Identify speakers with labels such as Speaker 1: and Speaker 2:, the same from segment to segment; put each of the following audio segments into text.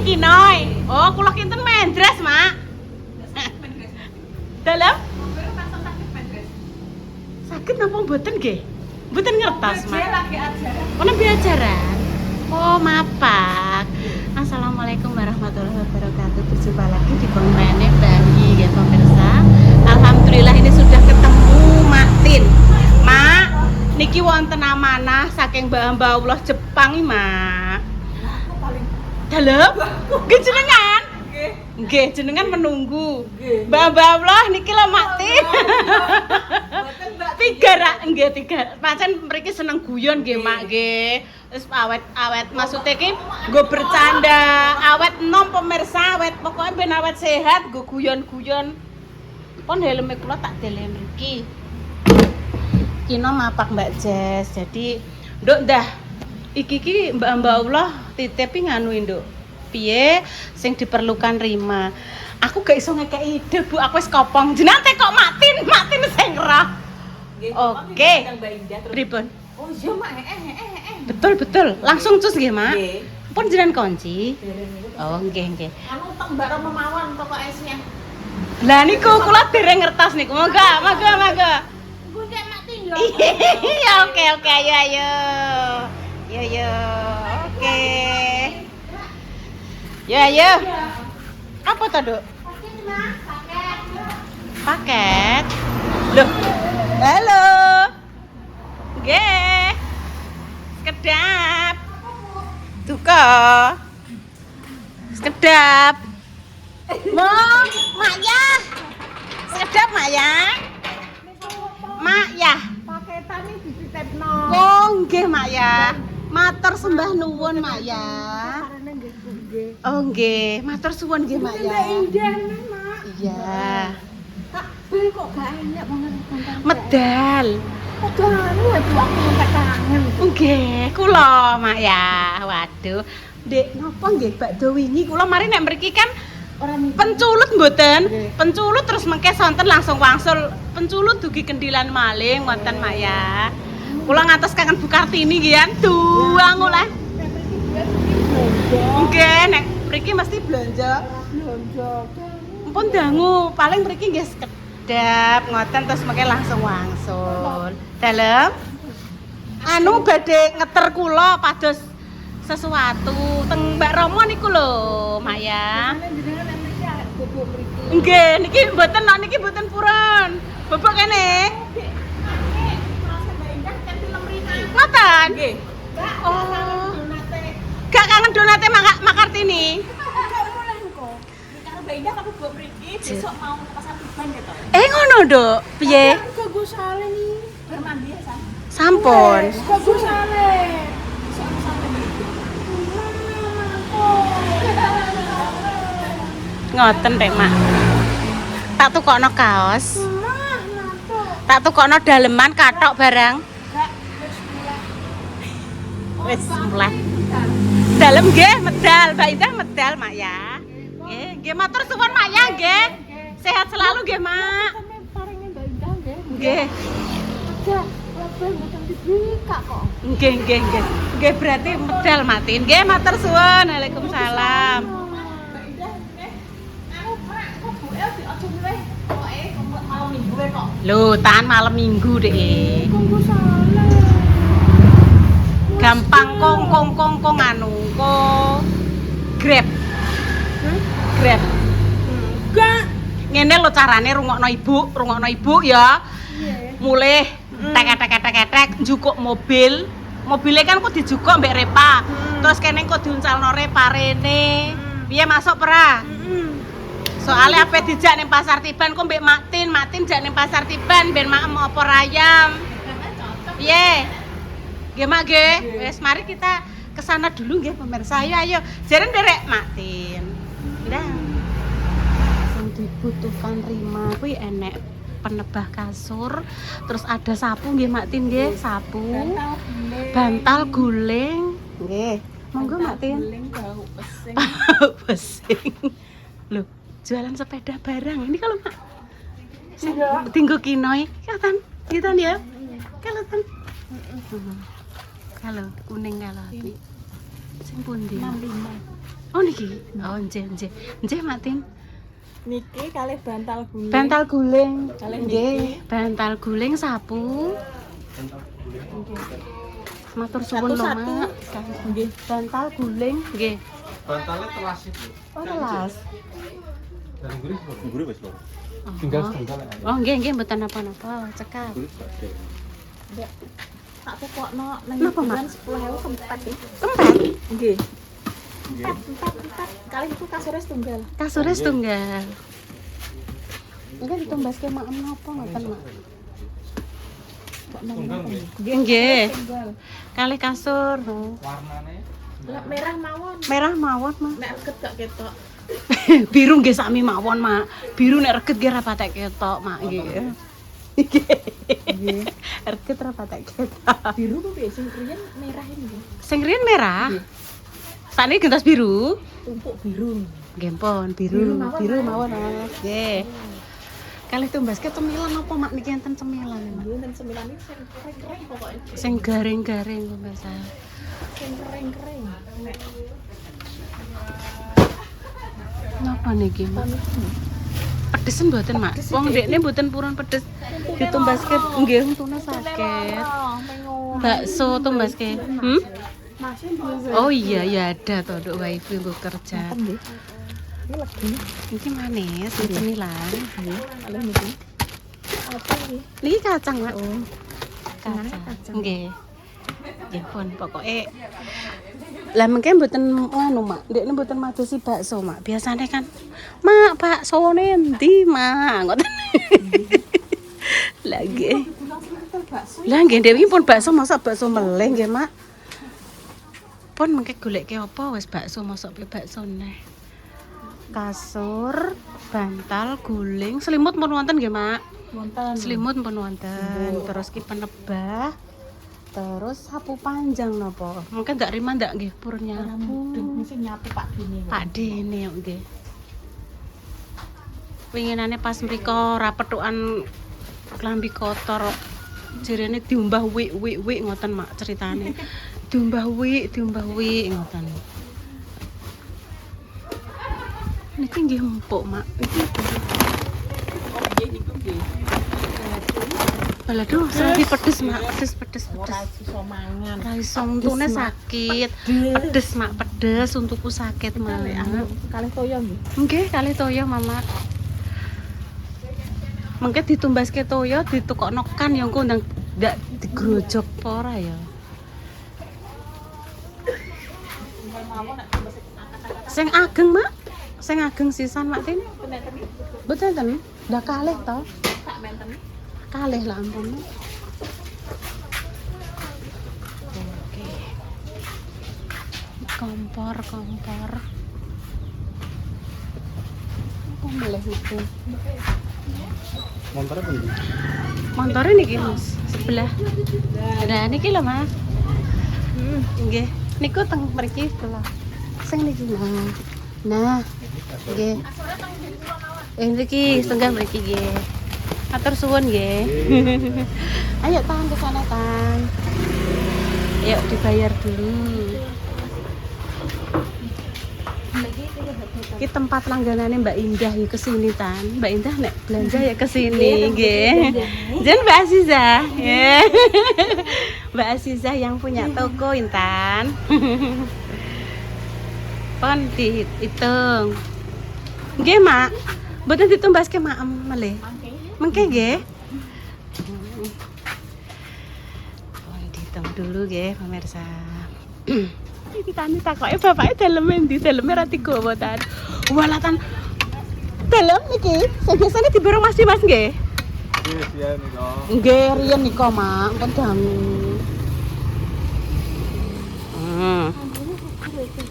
Speaker 1: Kinoi. Oh, kula kinten mendres, Mak. Dalam? Sakit napa mboten nggih? Mboten ngertos, Mak.
Speaker 2: Lagi ajaran.
Speaker 1: Oh, nembe ajaran. Oh, mapak. Assalamualaikum warahmatullahi wabarakatuh. Berjumpa lagi di kontennya Bayi ya pemirsa. Alhamdulillah ini sudah ketemu Mak Tin. Mak, niki wonten amanah saking Mbah Allah Jepang iki, Mak. Dalem? Nggih jenengan? Nggih, jenengan menunggu. Mbah Allah niki lho Mak Tin. Tiga. Pancen mriki seneng guyon nggih, Mak nggih. Wis awet maksudnya ki nggo bercanda, awet enom pemirsa, awet pokoknya ben awet sehat, nggo guyon-guyon. Pon helme kula tak dele mriki. Kino mapak Mbak Jess. Jadi, Nduk ndah iki Mbak Allah titip nganu Nduk. Piye sing diperlukan Rima. Aku gak iso ngekeki ide, Bu. Aku wis kopong. Jenengan kok Mak Tin sing roh. Oke. Pripun?
Speaker 2: Oh iya Mak,
Speaker 1: Betul. Langsung cus nggih, Mak. Pun jenengan kunci. Oh, nggih.
Speaker 2: Anu teng mbak Romo mawon pokok esnya.
Speaker 1: Lah niku kula dereng ngertos niku. Monggo.
Speaker 2: Bundek Mak Tin yo.
Speaker 1: Iya, oke, ayo. Yo. Oke. Ya, ayo. Apa to, Duk? Paket. Loh. Halo. Nggih. Sekedap. Duka. Sekedap. Mak ya. Sekedap Mak ya. Mak ya.
Speaker 2: Paketan iki dititipno.
Speaker 1: Oh, nggih Mak ya. Matur sembah nuwun Mak ya.
Speaker 2: Karene nggih nggih.
Speaker 1: Oh, nggih. Matur suwun nggih Mak ya.
Speaker 2: Indah Mak.
Speaker 1: Iya.
Speaker 2: Tak bel kok gak enak banget kantor.
Speaker 1: Medal.
Speaker 2: Aduh, aku ngangkat tangan.
Speaker 1: Nggih, kula Mak ya. Waduh. Dek, napa nggih bakdo wingi kula mari nek mriki kan
Speaker 2: Orang
Speaker 1: penculut mboten?
Speaker 2: Nggih.
Speaker 1: Penculut terus mengke sonten langsung wangsul. Penculut dugi kendilan maling wonten Mak ya. Kula ngantos kangen Bu Kartini nggih kan. Duang oleh. Nggih, nek mriki mesti belanja. Ampun dangu, paling mriki nggih sekedap ngoten terus mengke langsung wangsul. Dalem? Anu badhe ngeter kula pados sesuatu teng Mbak Romo niku lho, Mak ya. Nggih, niki mboten purun. Bobok kene. Ngoten?
Speaker 2: Nggih.
Speaker 1: Oh. Gak kangen donate Mak Kartini.
Speaker 2: Karo Mbak Indah aku bawa mriki besok mau ke pasar Tuban gitu.
Speaker 1: Ngono, Duk. Piye?
Speaker 2: Kok gue salah nih. Bermandi ya, San.
Speaker 1: Sampun.
Speaker 2: Kok gue salah. Besok aku sampai mriki.
Speaker 1: Ngoten rek, Mak. Tak tukokno kaos. Tak tukokno daleman kathok barang. Wis mulai. Dalem nggih medal, Mbak Indah medal, Mak ya. Nggih matur suwun Mak ya, nggih. Sehat selalu nggih, Mak. Nggih. Nggih. Nggih berarti medal Matin. Nggih matur suwun. Waalaikumsalam. Lho, tahan malam Minggu deh. Gampang kong anu Grab.
Speaker 2: Enggak.
Speaker 1: Ngene lho carane rungokno ibu ya. Mulih tek njukuk mobil. Mobilnya kan kok dijukuk mbek Repa. Terus kene kok diuncalno Repa rene. Piye masuk pera? Soalnya apa dijak ning Pasar Tiban kok mbek Mak Tin jak ning Pasar Tiban ben mak mau opor ayam. Piye? Nggih Mak nggih. Wis mari kita ke sana dulu nggih pemirsa. Ayo. Jaren derek Mak Tin. Ndah. Sing dibutuhkan Rima kuwi enek penebah kasur, terus ada sapu nggih Mak Tin nggih, sapu. Bantal guling. Nggih. Monggo Mak Tin.
Speaker 2: Bau pesing.
Speaker 1: Pesing. Loh, jualan sepeda barang. Ini kalau Mak
Speaker 2: Iya.
Speaker 1: tinggo kinoi, kelihatan ya? Kelihatan. Kalau kuning kalau hati. Sing pundi?
Speaker 2: 65.
Speaker 1: Oh niki. Oh nggih. Nggih Mak Tin.
Speaker 2: Niki kalih bantal guling.
Speaker 1: Bantal guling.
Speaker 2: Kalih
Speaker 1: Nggih, bantal guling sapu. Matur suwun lho
Speaker 2: Satu-satu.
Speaker 1: Mak.
Speaker 2: Nggih.
Speaker 1: Bantal guling nggih.
Speaker 3: Bantalnya telas itu.
Speaker 1: Oh telas.
Speaker 3: Dan gurih wis lho.
Speaker 1: Oh.
Speaker 3: Tinggal setunggal aja.
Speaker 1: Oh nggih mboten napa-napa, cekap.
Speaker 3: Gurih gede.
Speaker 2: Mbak. Tak tukokno nang
Speaker 1: Napa, Mak?
Speaker 2: 10.000 kempet iki.
Speaker 1: Kempet.
Speaker 2: Nggih.
Speaker 3: Nggih.
Speaker 2: Empat. Kali itu kasurnya setunggal.
Speaker 1: Kasure setunggal. Enggak ditumbaske mak napa ngoten Mak.
Speaker 2: Kok nang
Speaker 3: Setunggal nggih.
Speaker 1: Nggih.
Speaker 2: setunggal.
Speaker 1: Kali kasur.
Speaker 3: Warnane
Speaker 2: Lah merah mawon.
Speaker 1: Merah mawon Mak.
Speaker 2: Nek reget gak ketok.
Speaker 1: Biru nggih sami mawon Mak. Biru nek reget nggih ra patek ketok Mak nggih. Nggih. Reget ra patek ketok.
Speaker 2: Biru kok piye sing riyen merah ini nggih.
Speaker 1: Sing riyen merah. Sakniki gentos biru.
Speaker 2: Tumpuk biru.
Speaker 1: Nggih pon
Speaker 2: Biru
Speaker 1: biru,
Speaker 2: mawon,
Speaker 1: biru
Speaker 2: Mas.
Speaker 1: mawon Mas. Nggih. Kalih tumbaske cemilan apa Mak niki enten cemilan Mak?
Speaker 2: Nggih dan sembilan ini sing kering-kering pokoknya.
Speaker 1: Sing garing-garing biasa.
Speaker 2: Sing kering-kering. Nek
Speaker 1: Napa niki Mak?
Speaker 2: kon iki.
Speaker 1: Pedesen mboten Mak. Wong ndekne mboten purun pedes. Ditumbaske nggih untune sakit. Bakso tumbaske.
Speaker 2: Masih dulu.
Speaker 1: Oh iya ya ada toh Dok wifi nggo kerja.
Speaker 2: Nggih. Ini lagi.
Speaker 1: Iki manis, iki cemilan.
Speaker 2: Nggih. Kalih niki. Apa iki?
Speaker 1: Niki kacang Mak.
Speaker 2: Oh.
Speaker 1: Kacang. Nggih. Nggih pun pokoke lah mungkin mboten anu Mak, ndekne mboten madosi bakso Mak. Biasane kan Mak baksone endi Mak ngoten. Lah nggih. Lah nggih Dewi pun bakso masak bakso meleh nggih Mak. Pun mengke goleke apa wis bakso masak bakso neh. Kasur, bantal, guling, selimut pun wonten nggih Mak.
Speaker 2: Wonten.
Speaker 1: Selimut pun wonten. Terus ki penebah. Terus sapu panjang napa? Mungkin ndak rima ndak nggih purun nyapu.
Speaker 2: Mesti nyapu Pak Dini.
Speaker 1: Pak Dene yo nggih. Winginane pas mriko ra pethukan klambi kotor. Jirene diumbah wik ngoten Mak ceritane. Diumbah wik ngoten. Niki nggih empuk Mak. Niki
Speaker 2: Oh nggih niku nggih.
Speaker 1: balado sing pedes Mak, pedes.
Speaker 2: Ora iso mangan.
Speaker 1: Ra iso untune sakit. Pedes Mak, pedes untukku sakit Mak.
Speaker 2: Kalih toyo nggih.
Speaker 1: Nggih, kalih toyo Mama. Mengke ditumbaske toyo ditukokno kan ya engko ndang ndak digrojok apa ora ya. Sing ageng Mak. Sing ageng sisan Mak Tin. Betul ten. Ndak kalih to.
Speaker 2: Tak menten.
Speaker 1: Kalih lah ampun. Oke. Kompor. Apa meleh itu?
Speaker 3: Montore pun iki.
Speaker 1: Montore niki Mas, sebelah. Nah niki lho Mas. Nggih. Niku teng mriki sebelah. Sing niki nah. Nggih. Niki setengah mriki nggih. Atur suwun nggih. Ayo Tan ke sana Tan. Ayo dibayar dulu. Iki tempat langganane Mbak Indah ya kesini Tan. Mbak Indah nek belanja ya kesini nggih. Jen Mbak Aziza. Ya. Mbak Aziza yang punya toko Intan. Pon dihitung. Nggih Mak. Mboten ditumbaske Mak melih. Mengke nggih. Pon dihitung dulu nggih pemirsa. Iki tani takoke bapake daleme endi? Daleme ra digawa Tan. Walah Tan. Dalem niki sing biasane diborong Mas Dimas nggih.
Speaker 3: Wis ya nika.
Speaker 1: Nggih, riyen nika Mak, pun dangu.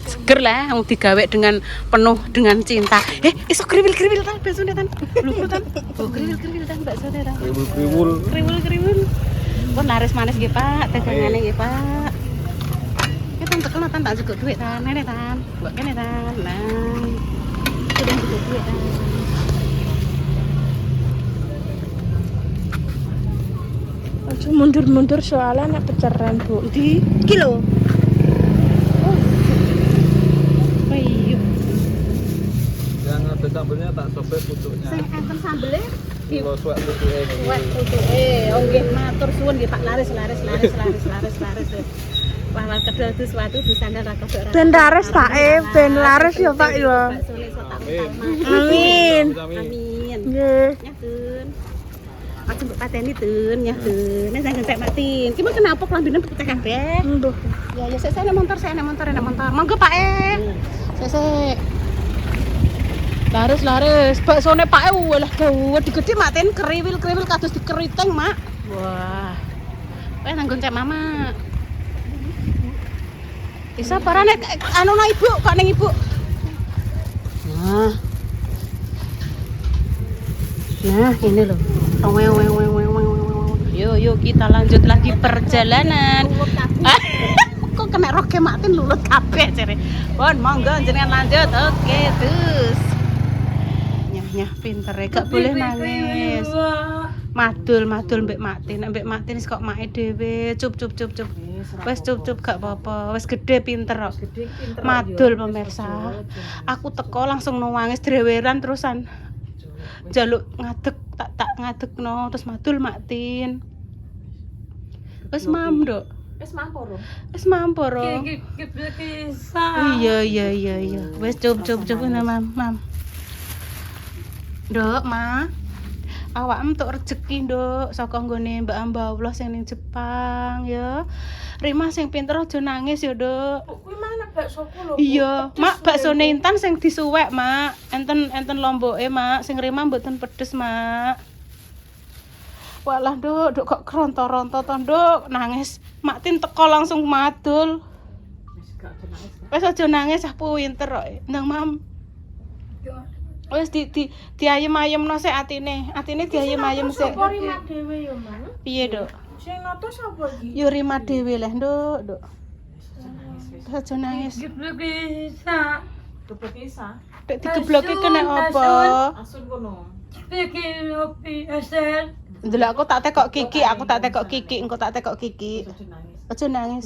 Speaker 1: Seger lah, mau digawe dengan penuh dengan cinta. Iso kriwil-kriwil Tan, baksone Tan. Lho Tan. Oh, kriwil-kriwil Tan baksone Tan.
Speaker 3: Kriwul-kriwul.
Speaker 1: Kriwil-kriwil. Pun laris manis nggih Pak, dagangane nggih Pak. Iki Tan tekel Tan tak cukup duit Tan, nene Tan. Mbok kene Tan. Nah. Sudah cukup duit Tan.
Speaker 2: Aja mundur-mundur soalnya nek peceran Bu.
Speaker 1: Di kilo. Oh iya.
Speaker 3: sambelnya tak sobek pucuknya.
Speaker 1: Sing enten sambele
Speaker 3: Kalau suwek pucuknya ini.
Speaker 1: Wah, pucuke. Oh nggih, matur suwun nggih Pak laris. Wah, kedua itu suatu disandar ra kodok ra.
Speaker 4: Ben laris Pak, ben laris ya Pak ya. Amin.
Speaker 1: Amin.
Speaker 4: Nggih.
Speaker 1: Nyatun. Aja mbok pateni tun, nyatun. Nek jangan cek matin. Ki mau kenapa klambine putih kabeh?
Speaker 4: Nduh.
Speaker 1: Ya saya naik motor. Monggo Pak Sesek. Laris. Baksone Pak walah gede maten kriwil kados dikeriting, Mak. Wah. Kowe nanggon cek Mama. Bisa parane anu nang Ibu, kok ning Ibu. Nah, ini loh. Yuk kita lanjut lagi perjalanan. Kok kena roke matin lulut kabeh jere. Bon, monggo jenengan lanjut. Oke, terus. Nyah pinter gak boleh nangis. Madul mbek Matin. Mbek Matin kok make dhewe. Cup. Wes cup gak apa-apa. Wes gede pinter kok. Madul pemirsa. Aku teko langsung nangis dreweran terusan. Jaluk ngadeg tak ngadegno terus madul Matin. Wes mam, Nduk.
Speaker 2: Wis mampur. Iya.
Speaker 1: Wes cup nah mam. Nduk, Ma. Awakmu tuk rezeki, Nduk, saka nggone Mbak Allah sing ning Jepang ya. Rima sing pinter aja nangis ya, Nduk.
Speaker 2: Kuwi mana baksoku lho.
Speaker 1: Iya, Mak, baksone Intan sing disuwek, Mak. Enten lomboke, Mak. Sing Rima mboten pedes, Mak. Walah, Nduk kok keronto-ronto to, Nduk. Nangis. Mak Tin teko langsung madul. Wis aja nangis, ah pinter kok. Ndang, Mam. Wis di ayem-ayemno sik atine. Atine diayem-ayem sik.
Speaker 2: Sapa Rima dhewe ya, Mang?
Speaker 1: Piye, Nduk?
Speaker 2: Sing noto sapa iki?
Speaker 1: Yo Rima dhewe leh, Nduk. Aja nangis.
Speaker 2: Gebek isa.
Speaker 1: Dek digebloki kena apa?
Speaker 2: Asun kono.
Speaker 1: Ndelok aku tak tekok Kiki, engko tak tekok Kiki. Aja nangis.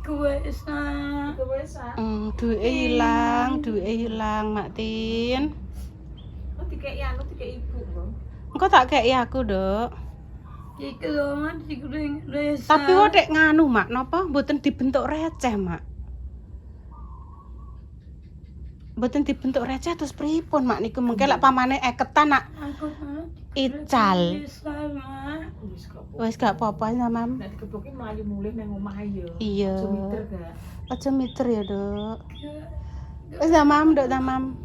Speaker 2: Duwe ilang.
Speaker 1: Duwe ilang, Mak Tin.
Speaker 2: Oh dikeki ibu, Bang.
Speaker 1: Engko tak kei aku, Nduk. Tapi kok dek nganu, Mak, napa mboten dibentuk receh, Mak? Mboten dibentuk receh terus pripun, Mak niku mengke lek pamane eketan nak ical. Wis gak apa-apa ya, Mam.
Speaker 2: Nek digeboki mlayu mulih nang omah ya.
Speaker 1: Iya.
Speaker 2: Aja miter gak.
Speaker 1: Aja miter ya, Dok. Wis ya, Mam, Dok, ta, Mam.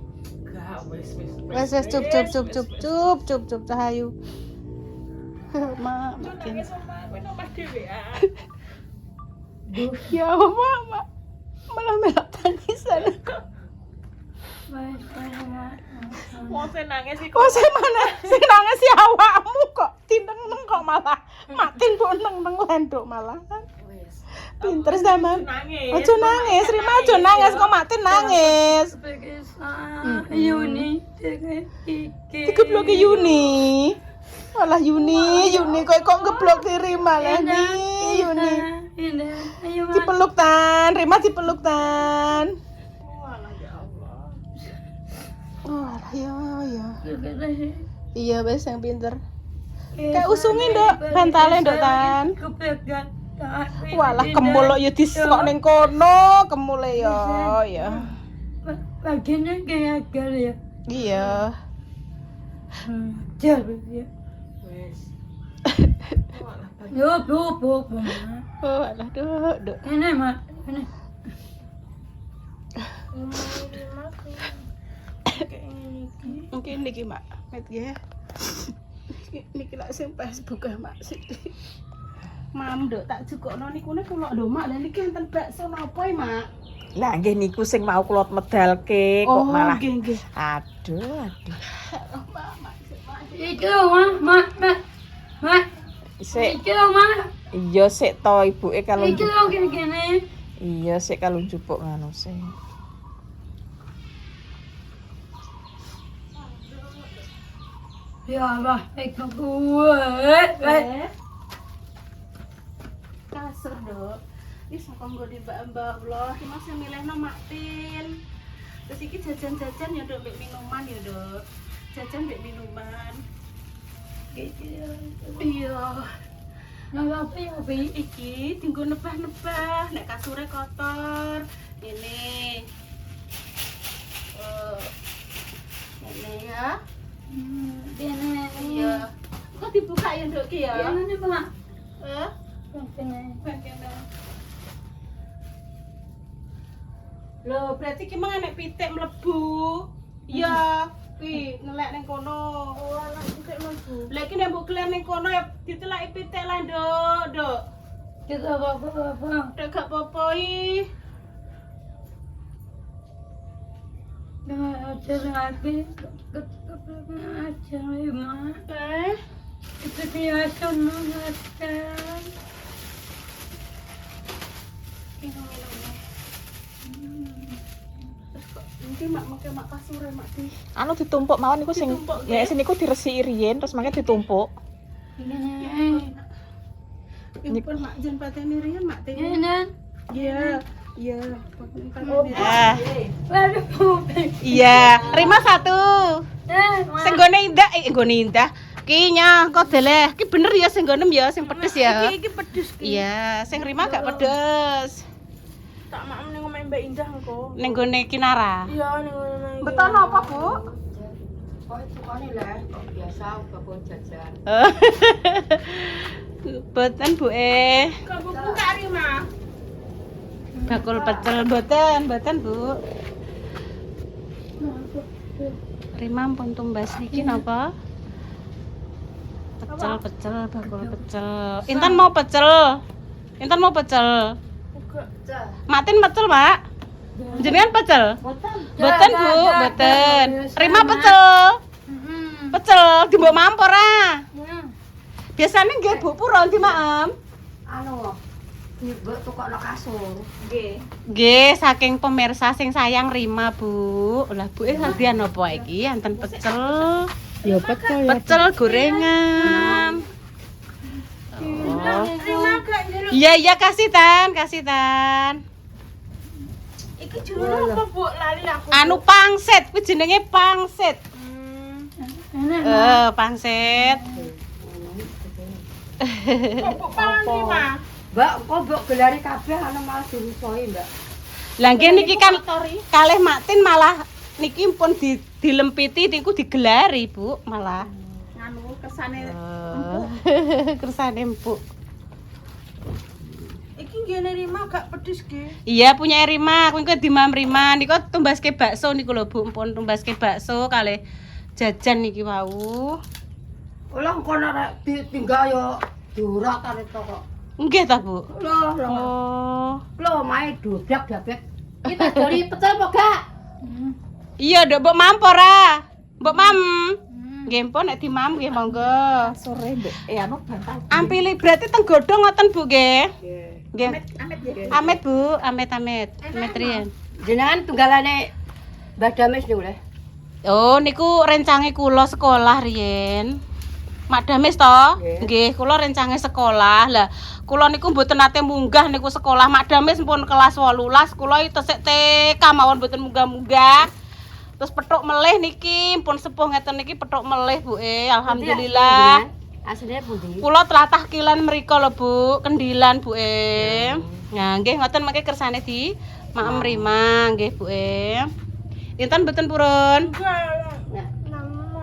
Speaker 2: Gak wis.
Speaker 1: Wis cup cahayu. Mak, makin. Ya, Mama. Malah melak tangisan.
Speaker 2: Mau nangis iki.
Speaker 1: Kok sing mana? Sing nangis si awakmu kok tineng-neng kok malah matin kok neng-neng landuk malah. Pinter sama. Aja nangis, Rima aja nangis kok matin nangis. Digebloki Yuni. Walah Yuni kok ngeblok di Rima lah nih Yuni. Dipeluk tan, Rima dipeluk tan. Walah ya. Iya wes yang pinter. Kayak usungin, Dok, bantale, Dok, tan. Walah kemul ya diskok ning kono, kemule ya.
Speaker 4: Bagiannya kayak agar ya.
Speaker 1: Iya.
Speaker 4: Jauh ya.
Speaker 2: Wis.
Speaker 4: Yo, bu.
Speaker 1: Walah, Dok.
Speaker 4: Ini, Mak. Ini.
Speaker 1: Mungkin niki, Mak. Met ya. Niki lak sing Facebook ya, Mak. Mam, Dok, tak jukokno niku nek kula lho, Mak. Lah niki enten bakso napa, Mak?
Speaker 2: Lah nggih niku sing mau kula medalke kok malah.
Speaker 1: Oh, nggih.
Speaker 2: Aduh.
Speaker 4: Itu, Mak.
Speaker 2: Sik.
Speaker 4: Itu, Mak.
Speaker 2: Iya sik to ibuke kalau
Speaker 4: Itu gini-gini.
Speaker 2: iya sik kalau njupuk ngono sik.
Speaker 4: Ya Allah, ikut gue.
Speaker 1: Kasur, Dok. Wis kanggo di mbak-mbak Allah, iki masih milihno Maktil. Terus iki jajan-jajan ya, Dok, mbek minuman ya, Dok. Jajan mbek minuman. Iya.
Speaker 4: Nang apa ya, Bi?
Speaker 1: Iki tinggo nebah-nebah, nek kasure kotor. Ini. Ini ya.
Speaker 4: Kene.
Speaker 1: Iya. Kok dibuka ya, Dok, ki ya?
Speaker 4: Kene, Mak. Kene.
Speaker 1: Kene. Loh, berarti ki mang nek pitik mlebu. Iya, ki nelek ning kono. Oh, anak pitik mlebu. Lah iki nek mbok gelar ning kono ya ditelaki pitik lah, Dok.
Speaker 4: Kita apa-apa.
Speaker 1: Dok gak apa-apa iki.
Speaker 4: Dengan ajar lagi. Ajar ya, Mak. Itu dia senang kan.
Speaker 1: Minum-minum. Nanti mak make mak kasure mak di.
Speaker 2: Anu ditumpuk mawon niku sing
Speaker 1: Ditumpuk,
Speaker 2: ya sini niku diresiki riyen terus mangke ditumpuk.
Speaker 4: Kene.
Speaker 1: Ya pun mak jen pateni riyen mak teh.
Speaker 4: Kene.
Speaker 1: Iya. Iya.
Speaker 4: Waduh.
Speaker 1: Iya, Rima satu.
Speaker 4: Mak.
Speaker 1: Sing gone indah, gone indah. Ki nya kok deleh. Ki bener ya sing gonem ya, sing pedes ya.
Speaker 2: Iki pedes ki.
Speaker 1: Iya, sing Rima gak pedes.
Speaker 2: Tak mak ning omahe Mbak Indah engko.
Speaker 1: Ning gone Kinara.
Speaker 2: Iya ning ngene.
Speaker 1: Beton apa, Bu?
Speaker 5: Kok sukane lah, kok biasa kebon jajan.
Speaker 1: Boten, Bu
Speaker 2: Kebuku Kak Rima.
Speaker 1: Bakul pecel boten, Bu. Rima pun tumbas niki napa? Pecel, bakul pecel. Intan mau pecel. Matin pecel, Pak. Jenengan pecel? Boten, Bu, boten. Rima pecel. Pecel dimbok mampor ah. Biasanya nggih Bu pura ndi maem?
Speaker 5: Anu, mbok tukokno kasur.
Speaker 1: Nggih, saking pemirsa sing sayang Rima, Bu. Lah Bu sampeyan napa iki? Enten pecel.
Speaker 5: Ya betul.
Speaker 1: Pecel gorengan. Oh.
Speaker 2: Rima gak njaluk.
Speaker 1: Iya, kasih tan.
Speaker 2: Iki jenenge apa, Bu? Lali aku.
Speaker 1: Anu pangsit, kuwi jenenge pangsit. Pangsit.
Speaker 2: Kok pangan Rima?
Speaker 5: Mbak, kok mbok gelari kabeh ana malah dirusoi, Mbak.
Speaker 1: Lah nggih niki kan kalih Maktin malah niki pun dilempiti niku digelari, Bu, malah.
Speaker 2: Anu kesane
Speaker 1: Kersane empuk.
Speaker 2: iki ngene Rima gak pedes ki.
Speaker 1: Iya punya Rima, kuwi di Mam Rima niku tumbaske bakso niku lho Bu, pun tumbaske bakso kalih jajan niki wau.
Speaker 5: Olah kono rek ditinggal yo diurak karo kok.
Speaker 1: Nggih ta, Bu?
Speaker 5: Loh,
Speaker 1: Oh.
Speaker 5: mae dobrak dabek. Kita dari pecel apa gak?
Speaker 1: Iya, Dok, mbok mampor ah. Mbok mam. Nggih, mpun nek dimam nggih monggo.
Speaker 2: Sore Mbak. Anu bantal.
Speaker 1: Ampili berarti teng godhong ngoten, Bu, nggih. Nggih.
Speaker 2: Amit ya.
Speaker 1: Amit, Bu, amit. Amit riyen.
Speaker 5: Jenengan tunggalane Mbak Dames niku lho.
Speaker 1: Oh, niku rencange kula sekolah riyen. Mak Dames to? Nggih, kula rencange sekolah. Lah, kula niku mboten nate munggah niku sekolah. Mak Dames pun kelas 18, kula tesik TK mawon mboten munggah-munggah. Terus petuk melih niki, pun sepuh ngeten niki petuk melih, Bu. Alhamdulillah.
Speaker 5: Asline pundi?
Speaker 1: Kula tlatah kilan mriko lho, Bu. Kendilan, Bu. Nah, nggih ngoten mangke kersane di Maem Rima, nggih, Bu. Intan mboten purun.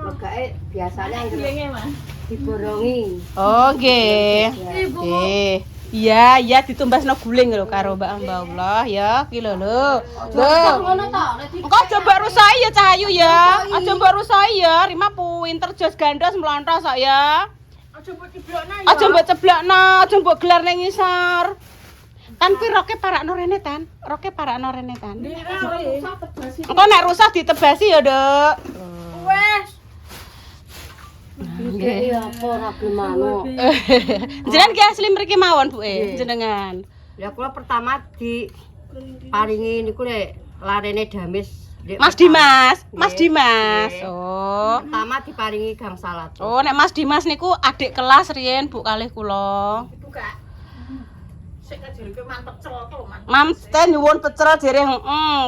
Speaker 5: Megake biasane
Speaker 2: Nggih, Mas.
Speaker 5: diborongi.
Speaker 1: Oh, nggih. Nggih. Iya, ditumbasno guling lho karo Mbak Allah ya. Ki lho. Lho.
Speaker 5: Ngono to, nek
Speaker 1: Engko aja mbok rusai ya Cahayu ya. Aja mbok rusai ya. Rima pinter jos gandos mlonthos sak ya.
Speaker 2: Aja mbok ciblokna ya.
Speaker 1: Aja mbok ceblakno, aja mbok gelar ning ngisor. Tan kuwi roke parakno rene tan. Roke parakno rene tan. Engko nek rusak ditebasi ya, Dok.
Speaker 2: Wes.
Speaker 5: nggih apa ora gelem
Speaker 1: Jenengan ki asli mriki mawon, Bu, jenengan.
Speaker 5: Ya kula pertama di paringi niku lek larene Dames.
Speaker 1: Mas Dimas, Mas
Speaker 5: Nggih.
Speaker 1: Dimas.
Speaker 5: Nggih.
Speaker 1: Oh.
Speaker 5: Pertama diparingi Gang Salat.
Speaker 1: Oh, nek Mas Dimas niku adik kelas riyen Bu kalih kula.
Speaker 2: Buka. Sik kajirke mantep celok lho, Man.
Speaker 1: Mamten nyuwun pecel jere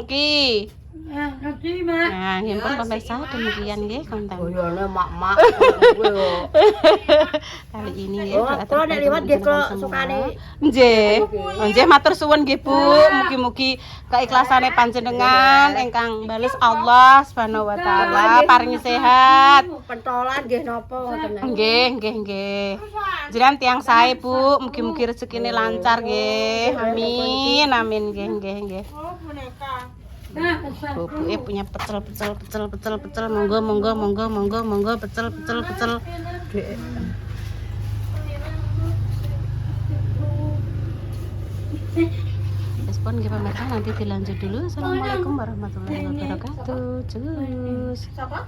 Speaker 1: ki.
Speaker 4: Ya, nanti mak.
Speaker 1: Nah, nggih pun pemirsa demikian nggih konten.
Speaker 5: Boyone mak-mak kuwi yo.
Speaker 1: Kali ini nggih.
Speaker 5: Oh, kalau nek liwat nggih kok sukane.
Speaker 1: Nggih. Nggih matur suwun nggih Bu. Mugi-mugi keikhlasannya panjenengan ingkang bales Allah Subhanahu wa taala paringi sehat.
Speaker 5: Pentolan nggih napa ngoten.
Speaker 1: Nggih. Jenengan tiyang sae Bu, mugi-mugi rezekine lancar nggih. Amin nggih.
Speaker 2: Oh, boneka.
Speaker 4: Nah,
Speaker 1: Bubuke punya pecel. Monggo pecel. Respon nggih pemirsa nanti dilanjut dulu. Assalamualaikum warahmatullahi wabarakatuh. Cus.
Speaker 2: Siapa?